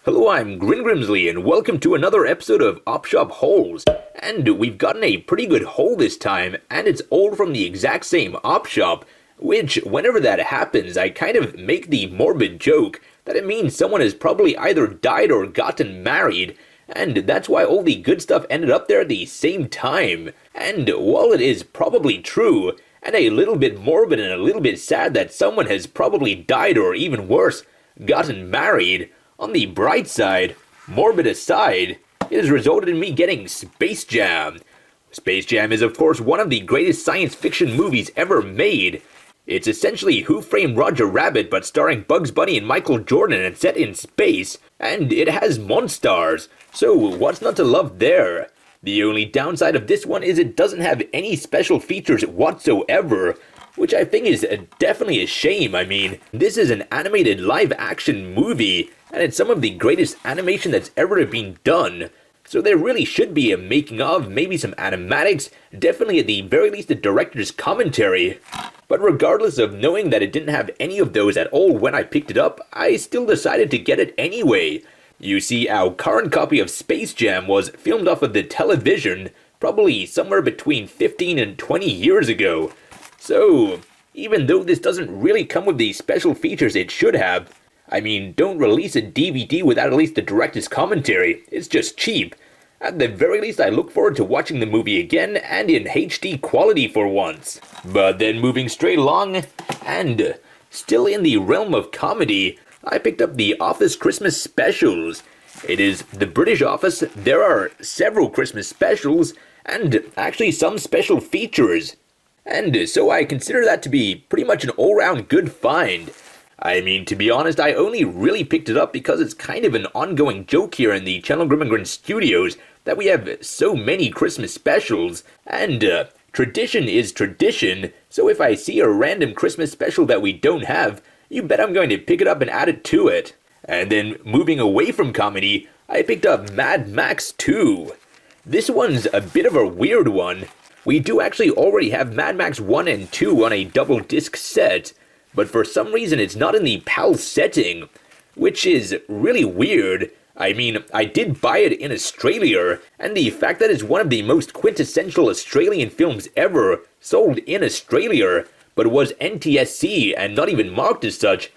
Hello, I'm Grin Grimsly, and welcome to another episode of Op Shop Hauls. And we've gotten a pretty good haul this time, and it's all from the exact same op shop, which, whenever that happens, I kind of make the morbid joke that it means someone has probably either died or gotten married, and that's why all the good stuff ended up there at the same time. And while it is probably true, and a little bit morbid and a little bit sad that someone has probably died or even worse, gotten married, on the bright side, morbid aside, it has resulted in me getting Space Jam. Space Jam is of course one of the greatest science fiction movies ever made. It's essentially Who Framed Roger Rabbit but starring Bugs Bunny and Michael Jordan and set in space, and it has monsters, so what's not to love there? The only downside of this one is it doesn't have any special features whatsoever, which I think is definitely a shame. I mean, this is an animated live-action movie, and it's some of the greatest animation that's ever been done. So there really should be a making of, maybe some animatics, definitely at the very least a director's commentary. But regardless of knowing that it didn't have any of those at all when I picked it up, I still decided to get it anyway. You see, our current copy of Space Jam was filmed off of the television, probably somewhere between 15 and 20 years ago. So, even though this doesn't really come with the special features it should have, I mean, don't release a DVD without at least the director's commentary, it's just cheap. At the very least, I look forward to watching the movie again, and in HD quality for once. But then moving straight along, and still in the realm of comedy, I picked up The Office Christmas Specials. It is the British Office, there are several Christmas specials, and actually some special features. And so I consider that to be pretty much an all-round good find. I mean, to be honest, I only really picked it up because it's kind of an ongoing joke here in the Channel Grim Grin Studios that we have so many Christmas specials, and tradition is tradition, so if I see a random Christmas special that we don't have, you bet I'm going to pick it up and add it to it. And then moving away from comedy, I picked up Mad Max 2. This one's a bit of a weird one. We do actually already have Mad Max 1 and 2 on a double disc set, but for some reason it's not in the PAL setting, which is really weird. I mean, I did buy it in Australia, and the fact that it's one of the most quintessential Australian films ever sold in Australia, but was NTSC and not even marked as such,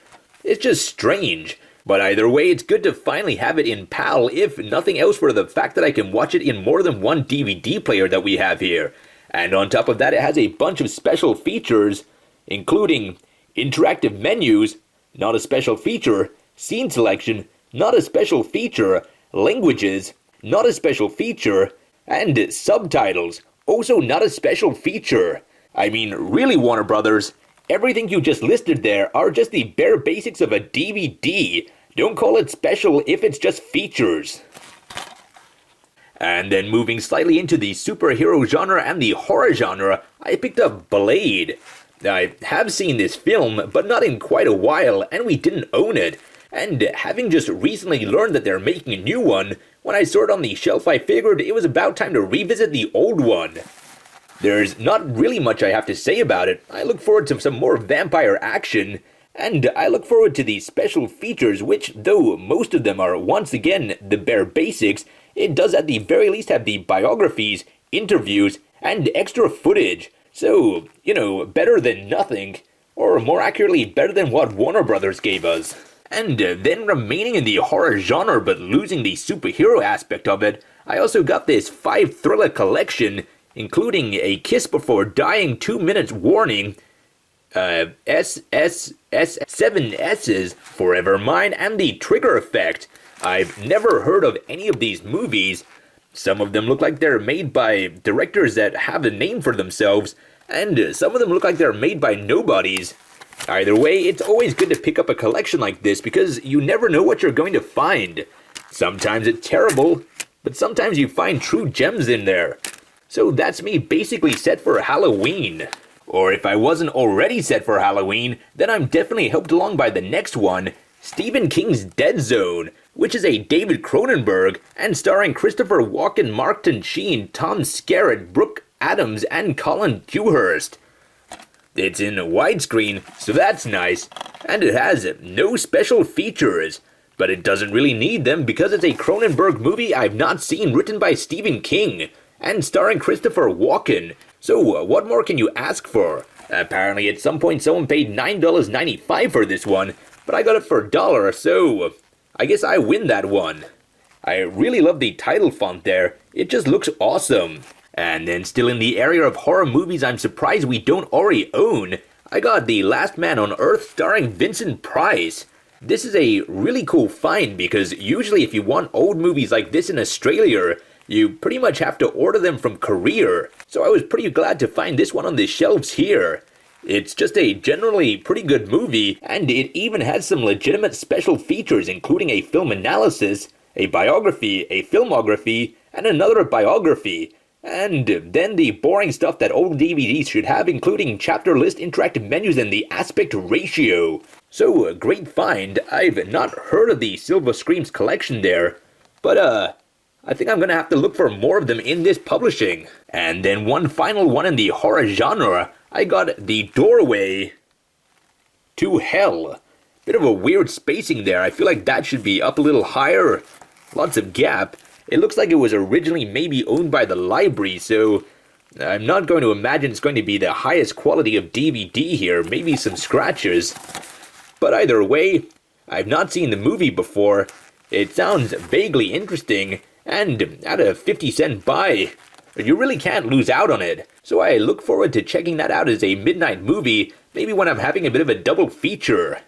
it's just strange. But either way, it's good to finally have it in PAL, if nothing else for the fact that I can watch it in more than one DVD player that we have here. And on top of that, it has a bunch of special features, including interactive menus, not a special feature, scene selection, not a special feature, languages, not a special feature, and subtitles, also not a special feature. I mean, really, Warner Brothers, everything you just listed there are just the bare basics of a DVD. Don't call it special if it's just features. And then moving slightly into the superhero genre and the horror genre, I picked up Blade. I have seen this film, but not in quite a while, and we didn't own it. And having just recently learned that they're making a new one, when I saw it on the shelf I figured it was about time to revisit the old one. There's not really much I have to say about it. I look forward to some more vampire action, and I look forward to the special features which, though most of them are once again the bare basics, it does at the very least have the biographies, interviews, and extra footage. So, you know, better than nothing. Or more accurately, better than what Warner Brothers gave us. And then remaining in the horror genre but losing the superhero aspect of it, I also got this 5 thriller collection, including A Kiss Before Dying 2 Minutes Warning, 7 S's, Forever Mine, and The Trigger Effect. I've never heard of any of these movies. Some of them look like they're made by directors that have a name for themselves, and some of them look like they're made by nobodies. Either way, it's always good to pick up a collection like this because you never know what you're going to find. Sometimes it's terrible, but sometimes you find true gems in there. So that's me basically set for Halloween. Or if I wasn't already set for Halloween, then I'm definitely helped along by the next one, Stephen King's Dead Zone, which is a David Cronenberg, and starring Christopher Walken, Martin Sheen, Tom Skerritt, Brooke Adams, and Colin Dewhurst. It's in widescreen, so that's nice, and it has no special features. But it doesn't really need them because it's a Cronenberg movie I've not seen, written by Stephen King and starring Christopher Walken. So what more can you ask for? Apparently at some point someone paid $9.95 for this one, but I got it for $1, so I guess I win that one. I really love the title font there. It just looks awesome. And then still in the area of horror movies I'm surprised we don't already own, I got The Last Man on Earth starring Vincent Price. This is a really cool find because usually if you want old movies like this in Australia, you pretty much have to order them from Korea. So I was pretty glad to find this one on the shelves here. It's just a generally pretty good movie, and it even has some legitimate special features including a film analysis, a biography, a filmography, and another biography. And then the boring stuff that old DVDs should have, including chapter list, interactive menus, and the aspect ratio. So, a great find. I've not heard of the Silver Screams collection there, but I think I'm gonna have to look for more of them in this publishing. And then one final one in the horror genre, I got The Doorway to Hell. Bit of a weird spacing there. I feel like that should be up a little higher. Lots of gap. It looks like it was originally maybe owned by the library, so I'm not going to imagine it's going to be the highest quality of DVD here, maybe some scratches. But either way, I've not seen the movie before. It sounds vaguely interesting, and at a 50-cent buy, you really can't lose out on it. So I look forward to checking that out as a midnight movie, maybe when I'm having a bit of a double feature.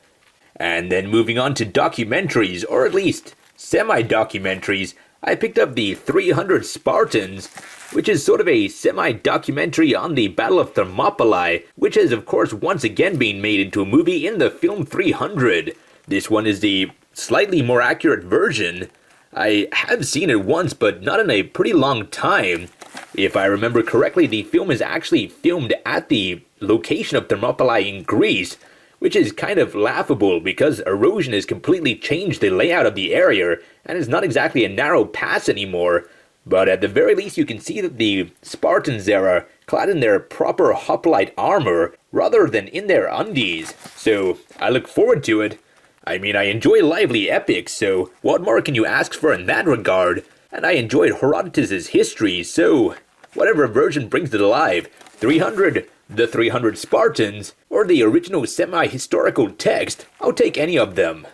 And then moving on to documentaries, or at least semi-documentaries, I picked up the 300 Spartans, which is sort of a semi-documentary on the Battle of Thermopylae, which has of course once again been made into a movie in the film 300. This one is the slightly more accurate version. I have seen it once, but not in a pretty long time. If I remember correctly, the film is actually filmed at the location of Thermopylae in Greece, which is kind of laughable because erosion has completely changed the layout of the area and is not exactly a narrow pass anymore. But at the very least you can see that the Spartans there are clad in their proper hoplite armor rather than in their undies. So I look forward to it. I mean, I enjoy lively epics, so what more can you ask for in that regard? And I enjoyed Herodotus' history, so whatever version brings it alive, 300, the 300 Spartans, or the original semi-historical text, I'll take any of them.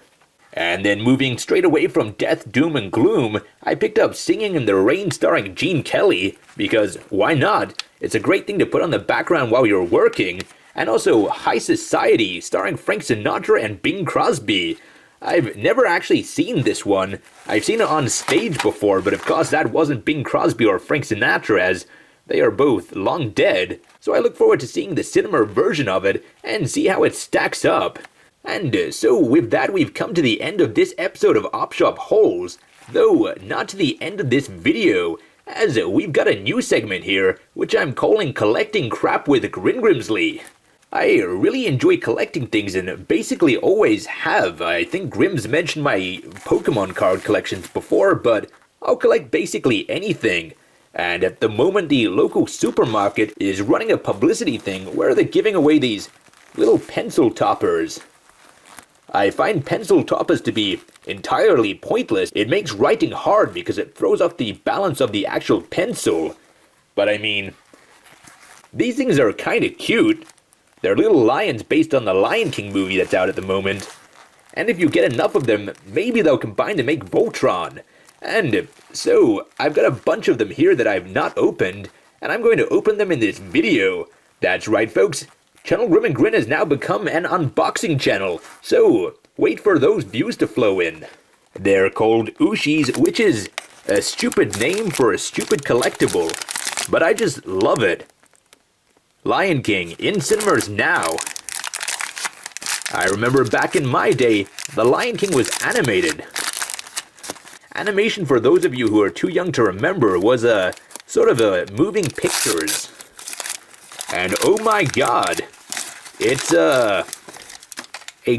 And then moving straight away from death, doom, and gloom, I picked up Singing in the Rain starring Gene Kelly, because why not? It's a great thing to put on the background while you're working. And also High Society starring Frank Sinatra and Bing Crosby. I've never actually seen this one. I've seen it on stage before, but of course that wasn't Bing Crosby or Frank Sinatra, as they are both long dead. So I look forward to seeing the cinema version of it and see how it stacks up. And so with that, we've come to the end of this episode of OpShop Holes, though not to the end of this video, as we've got a new segment here, which I'm calling Collecting Crap with Grin Grimsly. I really enjoy collecting things and basically always have. I think Grimm's mentioned my Pokemon card collections before, but I'll collect basically anything. And at the moment, the local supermarket is running a publicity thing where they're giving away these little pencil toppers. I find pencil toppers to be entirely pointless. It makes writing hard because it throws off the balance of the actual pencil. But I mean, these things are kinda cute. They're little lions based on the Lion King movie that's out at the moment. And if you get enough of them, maybe they'll combine to make Voltron. And so, I've got a bunch of them here that I've not opened, and I'm going to open them in this video. That's right, folks. Channel Grim and Grin has now become an unboxing channel, so wait for those views to flow in. They're called Ushis, which is a stupid name for a stupid collectible, but I just love it. Lion King, in cinemas now. I remember back in my day, The Lion King was animated. Animation, for those of you who are too young to remember, was a sort of a moving pictures. And oh my god, it's a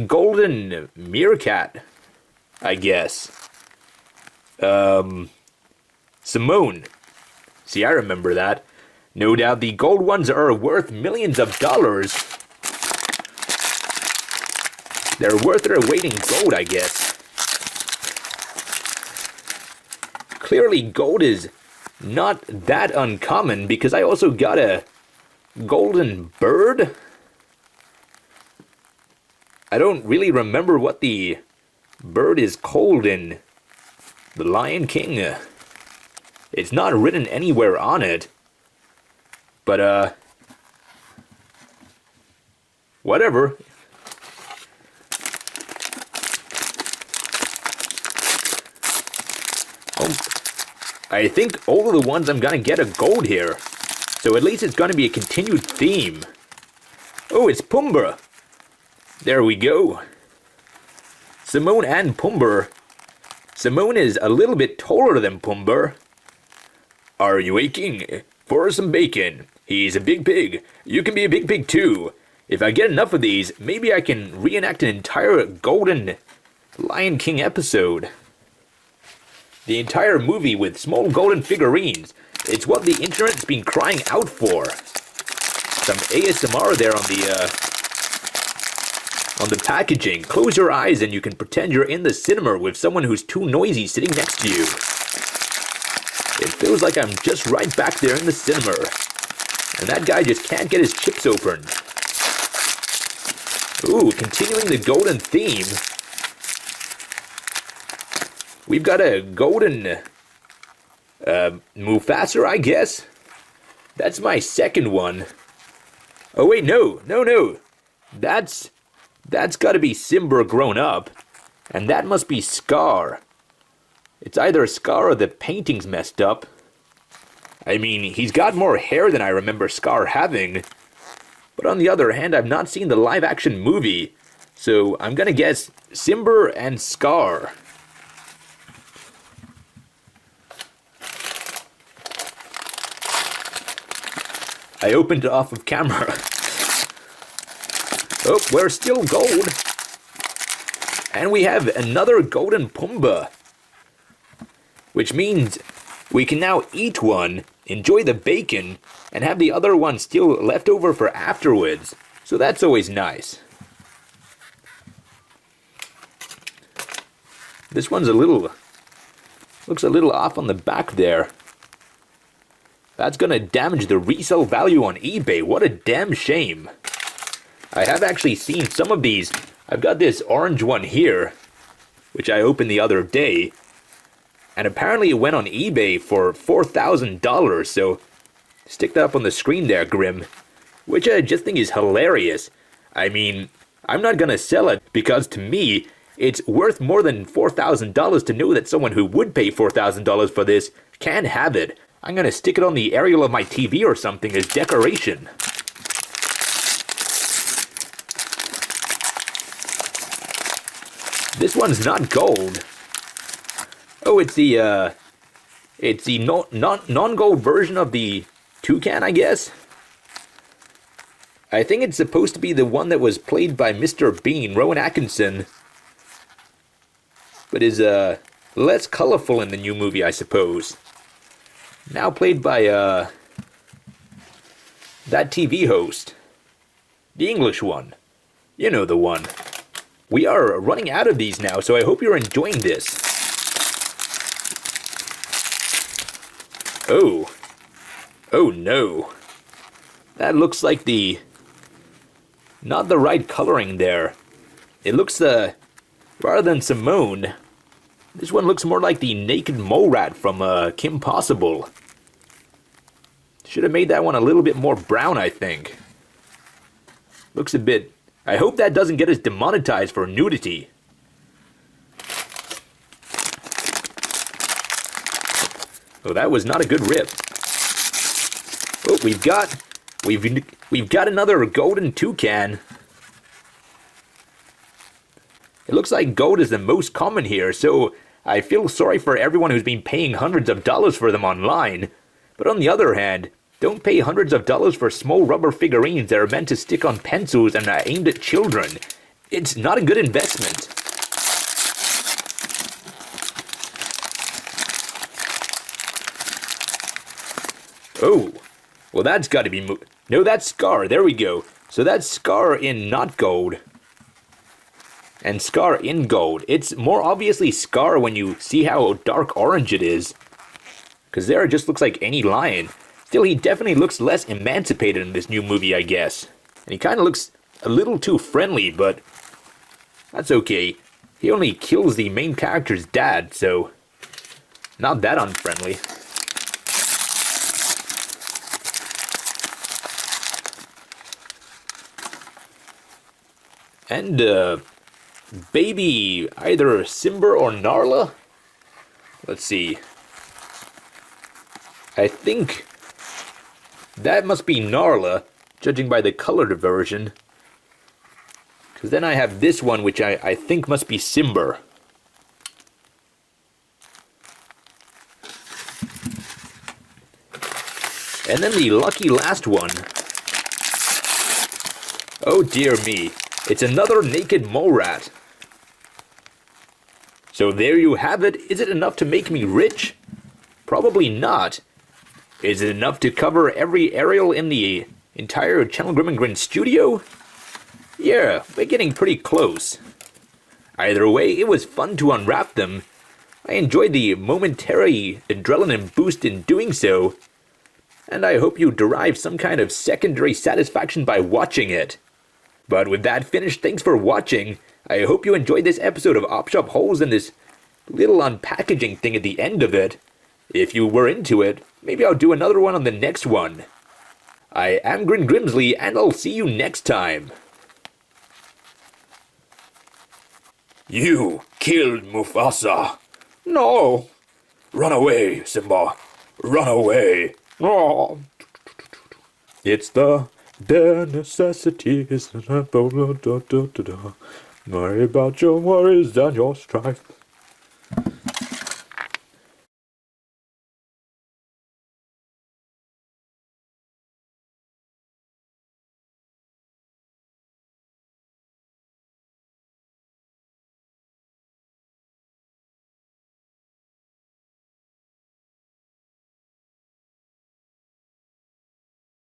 golden meerkat, I guess. Simone. See, I remember that. No doubt the gold ones are worth millions of dollars. They're worth their weight in gold, I guess. clearly gold is not that uncommon because I also got a golden bird. I don't really remember what the bird is called in The Lion King. It's not written anywhere on it. But, whatever. Oh, I think all of the ones I'm gonna get are gold here. So at least it's gonna be a continued theme. Oh, it's Pumbaa. There we go. Simone and Pumbaa. Simone is a little bit taller than Pumbaa. Are you aching for some bacon? He's a big pig. You can be a big pig too. If I get enough of these, maybe I can reenact an entire golden Lion King episode. The entire movie with small golden figurines. It's what the internet's been crying out for. Some ASMR there on the packaging. Close your eyes and you can pretend you're in the cinema with someone who's too noisy sitting next to you. It feels like I'm just right back there in the cinema. And that guy just can't get his chips open. Ooh, continuing the golden theme. We've got a golden Mufasa, I guess. That's my second one. Oh wait, no. That's got to be Simba grown up, and that must be Scar. It's either Scar or the painting's messed up. I mean, he's got more hair than I remember Scar having. But on the other hand, I've not seen the live-action movie, so I'm gonna guess Simba and Scar. I opened it off of camera. Oh, we're still gold. And we have another golden Pumbaa. Which means we can now eat one, enjoy the bacon, and have the other one still left over for afterwards. So that's always nice. This one's looks a little off on the back there. That's gonna damage the resale value on eBay. What a damn shame. I have actually seen some of these. I've got this orange one here, which I opened the other day. And apparently it went on eBay for $4,000, so stick that up on the screen there, Grim. Which I just think is hilarious. I mean, I'm not gonna sell it because to me, it's worth more than $4,000 to know that someone who would pay $4,000 for this can have it. I'm gonna stick it on the aerial of my TV or something as decoration. This one's not gold. Oh, it's the non-gold version of the toucan, I guess. I think it's supposed to be the one that was played by Mr. Bean, Rowan Atkinson, but is less colorful in the new movie, I suppose. Now played by that TV host, the English one. You know the one. We are running out of these now, so I hope you're enjoying this. Oh. Oh no. That looks like not the right coloring there. It looks rather than Simone, this one looks more like the naked mole rat from Kim Possible. Should have made that one a little bit more brown, I think. Looks a bit... I hope that doesn't get us demonetized for nudity. Oh, that was not a good rip. Oh, we've got another golden toucan. It looks like gold is the most common here, so I feel sorry for everyone who's been paying hundreds of dollars for them online. But on the other hand, don't pay hundreds of dollars for small rubber figurines that are meant to stick on pencils and are aimed at children. It's not a good investment. Oh, well that's got to be no, that's Scar. There we go. So that's Scar in not gold. And Scar in gold. It's more obviously Scar when you see how dark orange it is. Because Zara just looks like any lion. Still, he definitely looks less emancipated in this new movie, I guess. And he kind of looks a little too friendly, but that's okay. He only kills the main character's dad, so not that unfriendly. And, baby either Simba or Narla? Let's see. I think that must be Narla, judging by the colored version. Because then I have this one, which I think must be Simba. And then the lucky last one. Oh dear me. It's another naked mole rat. So there you have it. Is it enough to make me rich? Probably not. Is it enough to cover every aerial in the entire Channel Grim and Grin studio? Yeah, we're getting pretty close. Either way, it was fun to unwrap them. I enjoyed the momentary adrenaline boost in doing so. And I hope you derive some kind of secondary satisfaction by watching it. But with that finished, thanks for watching. I hope you enjoyed this episode of OpShop Holes and this little unpackaging thing at the end of it. If you were into it, maybe I'll do another one on the next one. I am Grin Grimsly, and I'll see you next time. You killed Mufasa. No. Run away, Simba. Run away. Oh. It's the bare necessities. Worry about your worries and your strife.